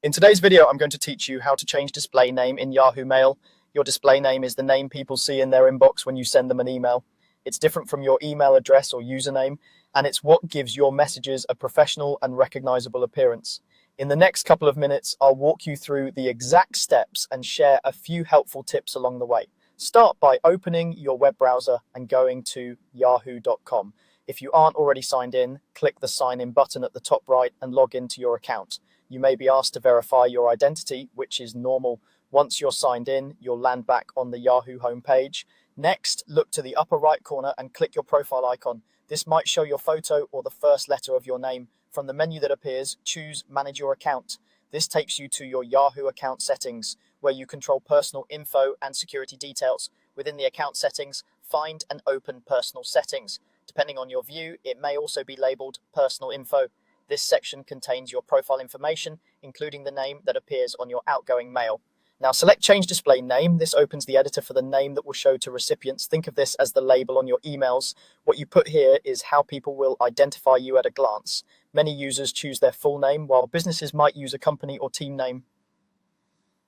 In today's video, I'm going to teach you how to change display name in Yahoo Mail. Your display name is the name people see in their inbox when you send them an email. It's different from your email address or username, and it's what gives your messages a professional and recognizable appearance. In the next couple of minutes, I'll walk you through the exact steps and share a few helpful tips along the way. Start by opening your web browser and going to yahoo.com. If you aren't already signed in, click the sign in button at the top right and log into your account. You may be asked to verify your identity, which is normal. Once you're signed in, you'll land back on the Yahoo homepage. Next, look to the upper right corner and click your profile icon. This might show your photo or the first letter of your name. From the menu that appears, choose Manage Your Account. This takes you to your Yahoo account settings, where you control personal info and security details. Within the account settings, find and open Personal Settings. Depending on your view, it may also be labeled Personal Info. This section contains your profile information, including the name that appears on your outgoing mail. Now select Change Display Name. This opens the editor for the name that will show to recipients. Think of this as the label on your emails. What you put here is how people will identify you at a glance. Many users choose their full name, while businesses might use a company or team name.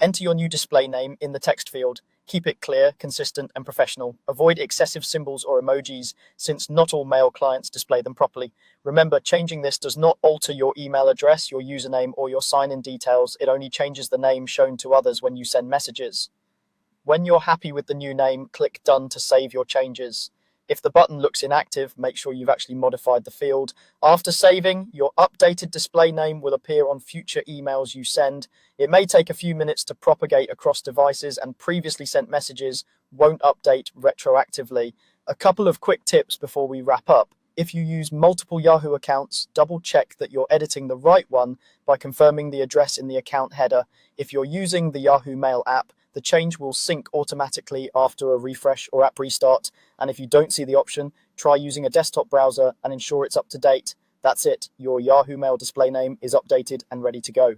Enter your new display name in the text field. Keep it clear, consistent, and professional. Avoid excessive symbols or emojis, since not all mail clients display them properly. Remember, changing this does not alter your email address, your username, or your sign-in details. It only changes the name shown to others when you send messages. When you're happy with the new name, click Done to save your changes. If the button looks inactive, make sure you've actually modified the field. After saving, your updated display name will appear on future emails you send. It may take a few minutes to propagate across devices, and previously sent messages won't update retroactively. A couple of quick tips before we wrap up. If you use multiple Yahoo accounts, double check that you're editing the right one by confirming the address in the account header. If you're using the Yahoo Mail app, the change will sync automatically after a refresh or app restart. And if you don't see the option, try using a desktop browser and ensure it's up to date. That's it. Your Yahoo Mail display name is updated and ready to go.